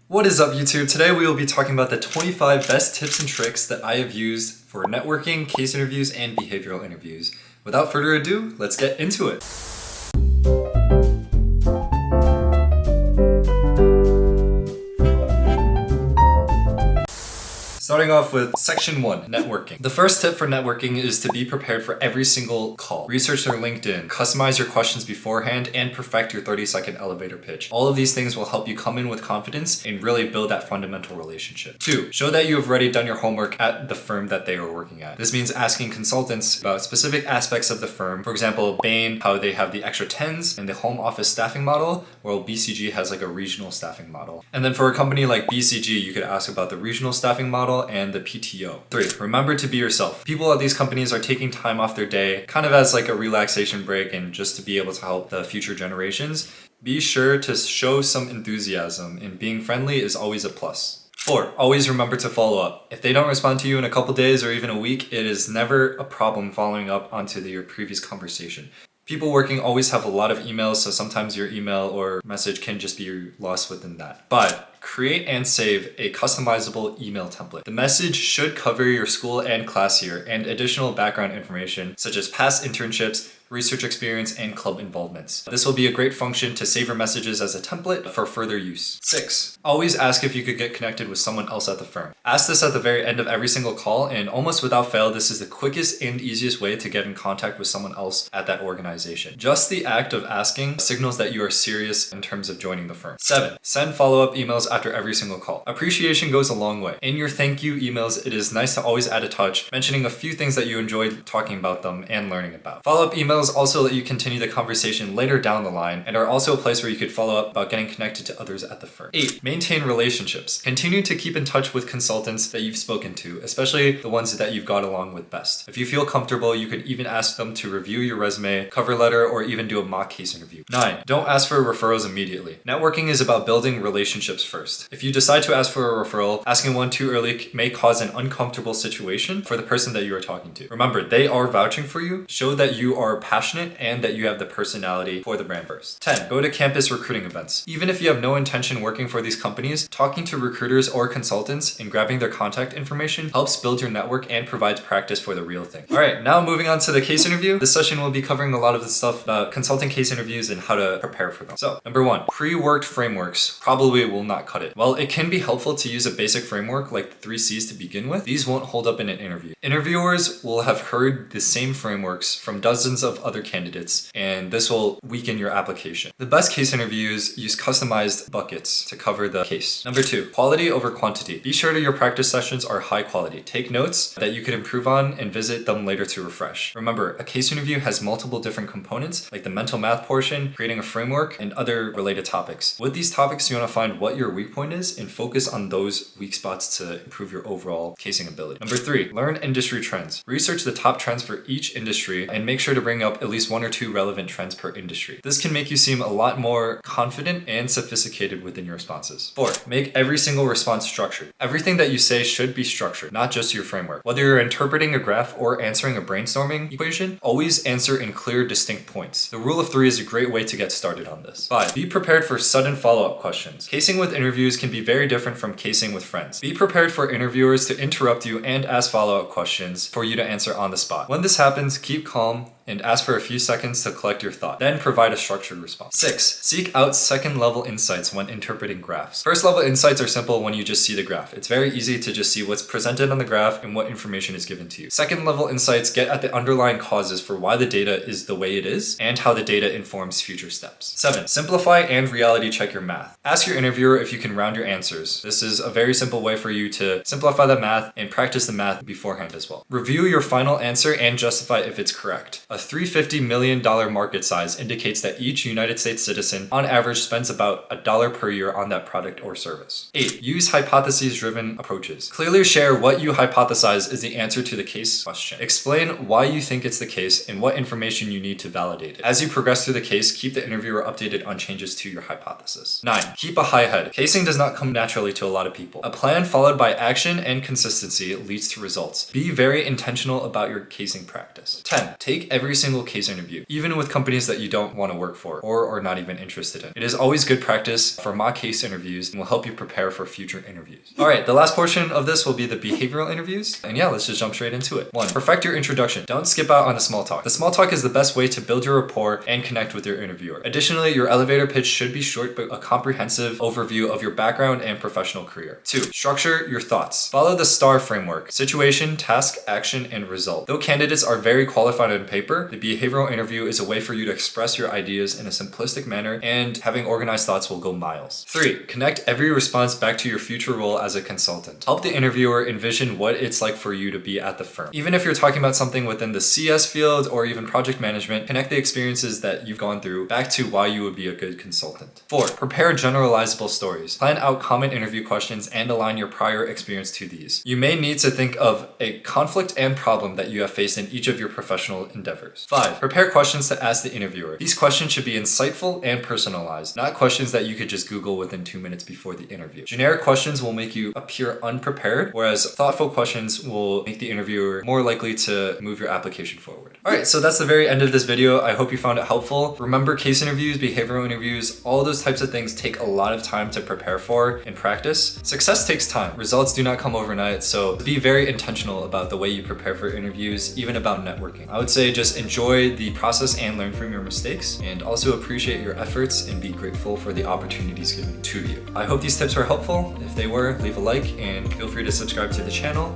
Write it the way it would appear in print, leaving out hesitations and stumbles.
What is up, YouTube? Today we will be talking about the 25 best tips and tricks that I have used for networking, case interviews, and behavioral interviews. Without further ado, let's get into it. Starting off with section 1, networking. The first tip for networking is to be prepared for every single call. Research their LinkedIn, customize your questions beforehand, and perfect your 30-second elevator pitch. All of these things will help you come in with confidence and really build that fundamental relationship. 2, show that you have already done your homework at the firm that they are working at. This means asking consultants about specific aspects of the firm. For example, Bain, how they have the extra 10s and the home office staffing model, while BCG has like a regional staffing model. And then for a company like BCG, you could ask about the regional staffing model and the PTO. 3, remember to be yourself. People at these companies are taking time off their day kind of as like a relaxation break and just to be able to help the future generations. Be sure to show some enthusiasm, and being friendly is always a plus. 4, always remember to follow up. If they don't respond to you in a couple days or even a week, it is never a problem following up onto your previous conversation. People working always have a lot of emails, so sometimes your email or message can just be lost within that. 5, create and save a customizable email template. The message should cover your school and class year and additional background information such as past internships, research experience, and club involvements. This will be a great function to save your messages as a template for further use. 6, always ask if you could get connected with someone else at the firm. Ask this at the very end of every single call, and almost without fail, this is the quickest and easiest way to get in contact with someone else at that organization. Just the act of asking signals that you are serious in terms of joining the firm. 7, send follow-up emails after every single call. Appreciation goes a long way. In your thank you emails, it is nice to always add a touch, mentioning a few things that you enjoyed talking about them and learning about. Follow-up emails also let you continue the conversation later down the line and are also a place where you could follow up about getting connected to others at the firm. 8, maintain relationships. Continue to keep in touch with consultants that you've spoken to, especially the ones that you've got along with best. If you feel comfortable, you could even ask them to review your resume, cover letter, or even do a mock case interview. 9, don't ask for referrals immediately. Networking is about building relationships first. If you decide to ask for a referral, asking one too early may cause an uncomfortable situation for the person that you are talking to. Remember, they are vouching for you. Show that you are passionate and that you have the personality for the brand first. 10, go to campus recruiting events. Even if you have no intention working for these companies, talking to recruiters or consultants and grabbing their contact information helps build your network and provides practice for the real thing. All right, now moving on to the case interview. This session will be covering a lot of the stuff about consulting case interviews and how to prepare for them. So, number 1, pre-worked frameworks probably will not cut it. While it can be helpful to use a basic framework like the 3 C's to begin with, these won't hold up in an interview. Interviewers will have heard the same frameworks from dozens of other candidates, and this will weaken your application. The best case interviews use customized buckets to cover the case. Number 2, quality over quantity. Be sure that your practice sessions are high quality. Take notes that you can improve on and visit them later to refresh. Remember, a case interview has multiple different components like the mental math portion, creating a framework, and other related topics. With these topics, you want to find what your weak point is and focus on those weak spots to improve your overall casing ability. Number 3, learn industry trends. Research the top trends for each industry and make sure to bring up at least 1 or 2 relevant trends per industry. This can make you seem a lot more confident and sophisticated within your responses. 4, make every single response structured. Everything that you say should be structured, not just your framework. Whether you're interpreting a graph or answering a brainstorming equation, always answer in clear, distinct points. The rule of 3 is a great way to get started on this. 5, be prepared for sudden follow-up questions. Casing with interviews can be very different from casing with friends. Be prepared for interviewers to interrupt you and ask follow-up questions for you to answer on the spot. When this happens, keep calm and ask for a few seconds to collect your thought. Then provide a structured response. 6, seek out second-level insights when interpreting graphs. First-level insights are simple when you just see the graph. It's very easy to just see what's presented on the graph and what information is given to you. Second-level insights get at the underlying causes for why the data is the way it is and how the data informs future steps. 7, simplify and reality check your math. Ask your interviewer if you can round your answers. This is a very simple way for you to simplify the math and practice the math beforehand as well. Review your final answer and justify if it's correct. A $350 million market size indicates that each United States citizen on average spends about $1 per year on that product or service. 8, use hypotheses-driven approaches. Clearly share what you hypothesize is the answer to the case question. Explain why you think it's the case and what information you need to validate it. As you progress through the case, keep the interviewer updated on changes to your hypothesis. 9, keep a high head. Casing does not come naturally to a lot of people. A plan followed by action and consistency leads to results. Be very intentional about your casing practice. 10, take every every single case interview, even with companies that you don't want to work for or are not even interested in. It is always good practice for mock case interviews and will help you prepare for future interviews. All right, the last portion of this will be the behavioral interviews. And yeah, let's just jump straight into it. 1. Perfect your introduction. Don't skip out on the small talk. The small talk is the best way to build your rapport and connect with your interviewer. Additionally, your elevator pitch should be short but a comprehensive overview of your background and professional career. 2. Structure your thoughts. Follow the STAR framework: situation, task, action, and result. Though candidates are very qualified on paper, the behavioral interview is a way for you to express your ideas in a simplistic manner, and having organized thoughts will go miles. 3. Connect every response back to your future role as a consultant. Help the interviewer envision what it's like for you to be at the firm. Even if you're talking about something within the CS field or even project management, connect the experiences that you've gone through back to why you would be a good consultant. 4. Prepare generalizable stories. Plan out common interview questions and align your prior experience to these. You may need to think of a conflict and problem that you have faced in each of your professional endeavors. 5. Prepare questions to ask the interviewer. These questions should be insightful and personalized, not questions that you could just Google within 2 minutes before the interview. Generic questions will make you appear unprepared, whereas thoughtful questions will make the interviewer more likely to move your application forward. Alright, so that's the very end of this video. I hope you found it helpful. Remember, case interviews, behavioral interviews, all those types of things take a lot of time to prepare for and practice. Success takes time. Results do not come overnight, so be very intentional about the way you prepare for interviews, even about networking. I would say just enjoy the process and learn from your mistakes, and also appreciate your efforts and be grateful for the opportunities given to you. I hope these tips were helpful. If they were, leave a like and feel free to subscribe to the channel.